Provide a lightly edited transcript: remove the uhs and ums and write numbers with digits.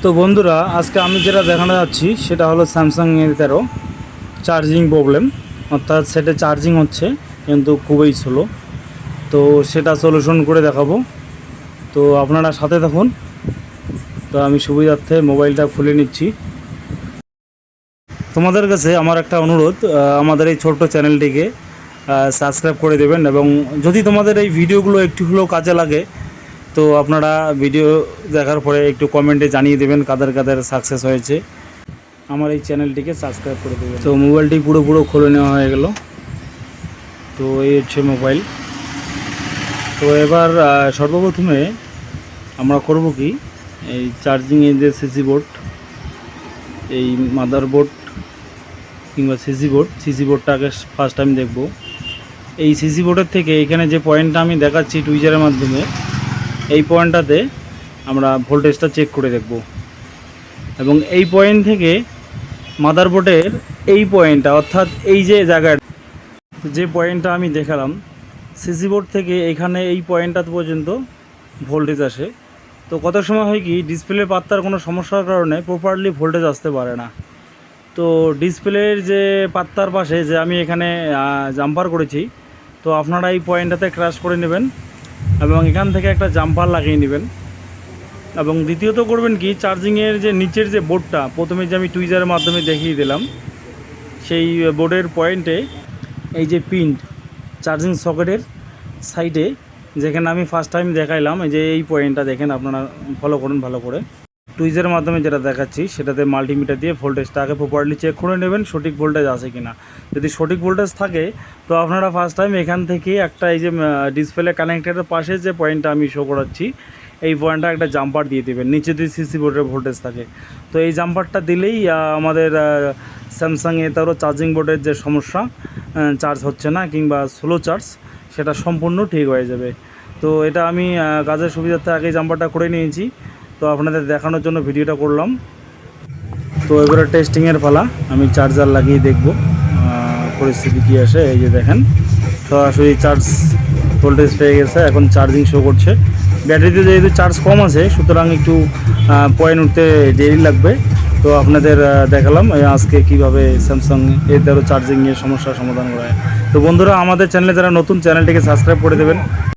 তো বন্ধুরা, আজকে আমি যেটা দেখানো যাচ্ছি সেটা হলো স্যামসাং A13 চার্জিং প্রবলেম, অর্থাৎ সেটা চার্জিং হচ্ছে কিন্তু খুবই স্লো। তো সেটা সলিউশন করে দেখাবো। তো আপনারা সাথে থাকুন। তো আমি সুবিধার্থে মোবাইলটা খুলে নিচ্ছি। তোমাদের কাছে আমার একটা অনুরোধ, আমাদের এই ছোট্ট চ্যানেলটিকে সাবস্ক্রাইব করে দেবেন, এবং যদি তোমাদের এই ভিডিওগুলো একটু হলেও কাজে লাগে তো আপনারা ভিডিও দেখার পরে একটু কমেন্টে জানিয়ে দেবেন কাদের কাদের সাকসেস হয়েছে। আমার এই চ্যানেলটিকে সাবস্ক্রাইব করে দেবেন। তো মোবাইলটি পুরো খুলে নেওয়া হয়ে গেল। তো এই হচ্ছে মোবাইল। তো এবার সর্বপ্রথমে আমরা করব কি, এই চার্জিংয়ের যে সিসি বোর্ড, এই মাদারবোর্ড কিংবা সিসি বোর্ডটাকে ফার্স্ট টাইম দেখব। এই সিসি বোর্ডের থেকে এখানে যে পয়েন্টটা আমি দেখাচ্ছি টুইজারের মাধ্যমে, এই পয়েন্টটাতে আমরা ভোল্টেজটা চেক করে দেখব, এবং এই পয়েন্ট থেকে মাদারবোর্ডের এই পয়েন্টটা, অর্থাৎ এই যে জায়গায় যে পয়েন্টটা আমি দেখালাম সিসি বোর্ড থেকে এখানে এই পয়েন্টটা পর্যন্ত ভোল্টেজ আসে। তো কত সময় হয় কি, ডিসপ্লে পাত্তার কোনো সমস্যার কারণে প্রপারলি ভোল্টেজ আসতে পারে না। তো ডিসপ্লের যে পাত্তার পাশে যে আমি এখানে জাম্পার করেছি, তো আপনারা এই পয়েন্টটাতে ক্রাশ করে নেবেন এবং এখান থেকে একটা জাম্পার লাগিয়ে নেবেন। এবং দ্বিতীয়ত করবেন কি, চার্জিংয়ের যে নিচের যে বোর্ডটা প্রথমে যে আমি টুইজারের মাধ্যমে দেখিয়ে দিলাম, সেই বোর্ডের পয়েন্টে এই যে পিন চার্জিং সকেটের সাইডে যেখানে আমি ফার্স্ট টাইম দেখাইলাম, এই যে এই পয়েন্টটা দেখেন, আপনারা ফলো করুন ভালো করে। টুইজারের মাধ্যমে যেটা দেখাচ্ছি সেটাতে মাল্টিমিটার দিয়ে ভোল্টেজটা আগে প্রপারলি চেক করে নেবেন, সঠিক ভোল্টেজ আছে কিনা। যদি সঠিক ভোল্টেজ থাকে তো আপনারা ফার্স্ট টাইম এখান থেকে একটা এই যে ডিসপ্লে কানেক্টেডের পাশে যে পয়েন্টটা আমি শো করাচ্ছি, এই পয়েন্টটা একটা জাম্পার দিয়ে দেবেন। নিচে যদি সিসি বোর্ডের ভোল্টেজ থাকে তো এই জাম্পারটা দিলেই আমাদের স্যামসাং A13 চার্জিং বোর্ডের যে সমস্যা, চার্জ হচ্ছে না কিংবা স্লো চার্জ, সেটা সম্পূর্ণ ঠিক হয়ে যাবে। তো এটা আমি কাজের সুবিধার্থে আগেই জাম্পারটা করে নিয়েছি, তো আপনাদের দেখানোর জন্য ভিডিওটা করলাম। তো এবারে টেস্টিংয়ের পালা, আমি চার্জার লাগিয়ে দেখব পরিস্থিতি কী আসে। এই যে দেখেন, সরাসরি চার্জ ভোল্টেজ পেয়ে গেছে, এখন চার্জিং শো করছে। ব্যাটারিতে যেহেতু চার্জ কম আছে সুতরাং একটু পয়েন্ট উঠতে দেরি লাগবে। তো আপনাদের দেখালাম আজকে কিভাবে স্যামসাং A13 চার্জিংয়ের সমস্যার সমাধান করা হয়। তো বন্ধুরা, আমাদের চ্যানেলে যারা নতুন, চ্যানেলটিকে সাবস্ক্রাইব করে দেবেন।